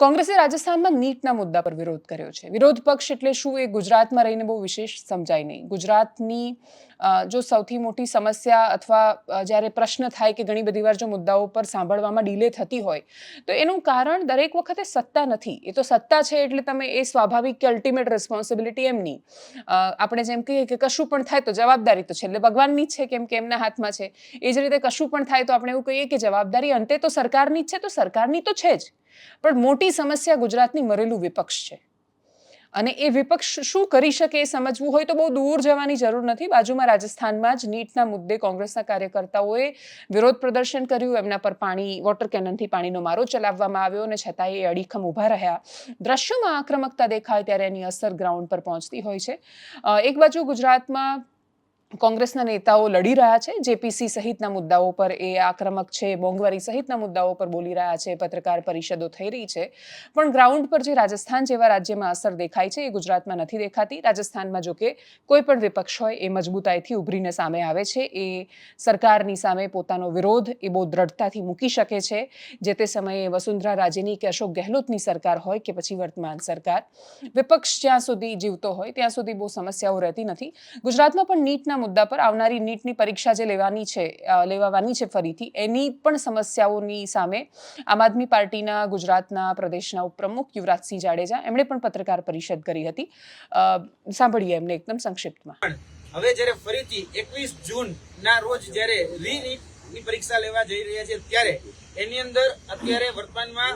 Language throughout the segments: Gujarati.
કોંગ્રેસે રાજસ્થાનમાં નીટના મુદ્દા પર વિરોધ કર્યો છે. વિરોધ પક્ષ એટલે શું એ ગુજરાતમાં રહીને બહુ વિશેષ સમજાય નહીં. ગુજરાતની જો સૌથી મોટી સમસ્યા અથવા જ્યારે પ્રશ્ન થાય કે ઘણી બધી વાર જો મુદ્દાઓ પર સાંભળવામાં ડીલે થતી હોય તો એનું કારણ દરેક વખતે સત્તા નથી. એ તો સત્તા છે એટલે તમે એ સ્વાભાવિક કે અલ્ટિમેટ રિસ્પોન્સિબિલિટી એમની. આપણે જેમ કહીએ કે કશું પણ થાય તો જવાબદારી તો છેલ્લે ભગવાનની જ છે, કેમ કે એમના હાથમાં છે. એ જ રીતે કશું પણ થાય તો આપણે એવું કહીએ કે જવાબદારી અંતે તો સરકારની જ છે, તો સરકારની તો છે જ. પણ મોટી સમસ્યા ગુજરાતની મરેલું વિપક્ષ છે અને એ વિપક્ષ શું કરી શકે એ સમજવું હોય તો બહુ દૂર જવાની જરૂર નથી. બાજુમાં રાજસ્થાનમાં જ નીટના મુદ્દે કોંગ્રેસના કાર્યકર્તાઓએ વિરોધ પ્રદર્શન કર્યું. એમના પર વોટર કેનનથી પાણીનો મારો ચલાવવામાં આવ્યો અને છતાંય એ અડીખમ ઊભા રહ્યા. દ્રશ્યોમાં આક્રમકતા દેખાય ત્યારે એની અસર ગ્રાઉન્ડ પર પહોંચતી હોય છે. એક બાજુ ગુજરાતમાં કોંગ્રેસના નેતાઓ લડી રહ્યા છે, જેપીસી સહિતના મુદ્દાઓ પર એ આક્રમક છે, મોંઘવારી સહિતના મુદ્દાઓ પર બોલી રહ્યા છે, પત્રકાર પરિષદો થઈ રહી છે. પણ ગ્રાઉન્ડ પર જે રાજસ્થાન જેવા રાજ્યમાં અસર દેખાય છે એ ગુજરાતમાં નથી દેખાતી. રાજસ્થાનમાં જો કે કોઈ પણ વિપક્ષ હોય એ મજબૂતાઈથી ઉભરીને સામે આવે છે. એ સરકારની સામે પોતાનો વિરોધ એ બહુ દ્રઢતાથી મૂકી શકે છે. જે તે સમયે વસુંધરા રાજેની કે અશોક ગેહલોતની સરકાર હોય કે પછી વર્તમાન સરકાર, વિપક્ષ જ્યાં સુધી જીવતો હોય ત્યાં સુધી બહુ સમસ્યાઓ રહેતી નથી. ગુજરાતમાં પણ નીટના મુદ્દા પર આવનારી નીટની પરીક્ષા જે લેવાની છે ફરીથી, એની પણ સમસ્યાઓની સામે આમ આદમી પાર્ટીના ગુજરાતના પ્રદેશના ઉપપ્રમુખ યુવરાજસિંહ જાડેજા એમણે પણ પત્રકાર પરિષદ કરી હતી. સાંભળીએ એમને એકદમ સંક્ષિપ્તમાં. હવે જ્યારે ફરીથી 21 જૂનના રોજ જ્યારે રીનીટની પરીક્ષા લેવા જઈ રહ્યા છે ત્યારે એની અંદર અત્યારે વર્તમાનમાં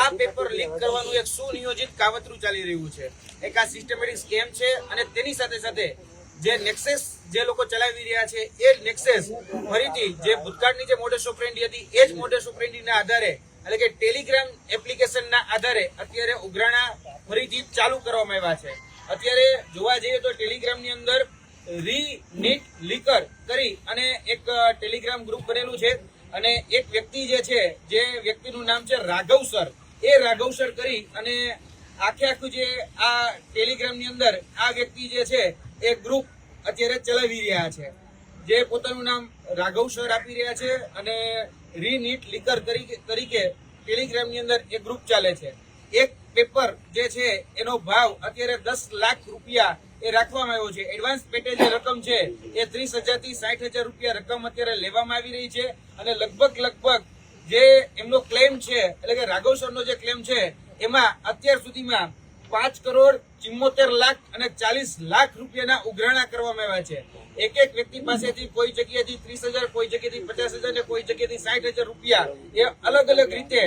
આ પેપર લીક કરવાનું એક સુનિયોજિત કાવતરું ચાલી રહ્યું છે. એક આ સિસ્ટમેટિક સ્કેમ છે અને તેની સાથે સાથે જે નેક્સસ જે લોકો ચલાવી રહ્યા છે એ નેક્સસ ફરીથી જે ભૂતકાળની જે મોડસ ઓપરેન્ડી હતી એ જ મોડસ ઓપરેન્ડીના આધારે એટલે કે ટેલિગ્રામ એપ્લિકેશનના આધારે અત્યારે ઉઘરાણા ફરીથી ચાલુ કરવામાં આવ્યા છે. અત્યારે જોવા જઈએ તો ટેલિગ્રામની અંદર રીનીટ લીકર કરી અને એક ટેલિગ્રામ ગ્રુપ બનેલું છે અને એક વ્યક્તિ જે છે, જે વ્યક્તિનું નામ છે રાઘવ સર, એ રાઘવ સર કરી અને આખું જે આ ટેલિગ્રામની અંદર આ વ્યક્તિ જે છે એ ગ્રુપ અત્યારે ચલાવી રહ્યા છે, જે પોતાનું નામ રાઘવ સર આપી રહ્યા છે અને રીનીટ લીકર તરીકે ટેલિગ્રામની અંદર એક ગ્રુપ ચાલે છે. એક પેપર જે છે એનો ભાવ અત્યારે 10 લાખ રૂપિયા એ રાખવામાં આવ્યો છે. એડવાન્સ પેટે જે રકમ છે એ 30,000 થી 60,000 રૂપિયા રકમ અત્યારે લેવામાં આવી રહી છે અને લગભગ જે એમનો ક્લેમ છે એટલે કે રાઘવ સરનો જે ક્લેમ છે એમાં અત્યાર સુધીમાં 5,74,40,00,000 રૂપિયાના ઉઘરાણા કરવામાં આવ્યા છે. એક વ્યક્તિ પાસેથી કોઈ જગ્યાએથી 30,000, કોઈ જગ્યાએથી 50,000 ને કોઈ જગ્યાએથી 60,000 રૂપિયા એ અલગ અલગ રીતે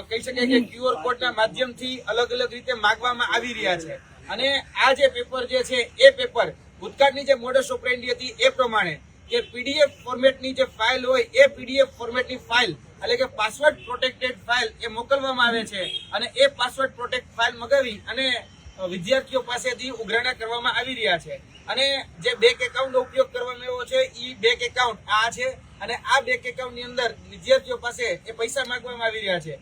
કહી શકાય કે QR કોડના માધ્યમથી અલગ અલગ રીતે માંગવામાં આવી રહ્યા છે. અને આ જે પેપર જે છે એ પેપર ભૂતકાળની જે મોડસ ઓપરેન્ડી હતી એ પ્રમાણે કે PDF ફોર્મેટની જે ફાઇલ હોય એ PDF ફોર્મેટની ફાઇલ એટલે કે પાસવર્ડ પ્રોટેક્ટેડ ફાઇલ એ મોકલવામાં આવે છે અને એ પાસવર્ડ પ્રોટેક્ટ ફાઇલ મગાવી અને વિદ્યાર્થીઓ પાસેથી ઉઘરાણા કરવામાં આવી રહ્યા છે. અને જે બેંક એકાઉન્ટનો ઉપયોગ કરવામાં આવ્યો છે એ બેંક એકાઉન્ટ આ છે અને આ બેંક એકાઉન્ટની અંદર વિદ્યાર્થીઓ પાસે એ પૈસા માંગવામાં આવી રહ્યા છે.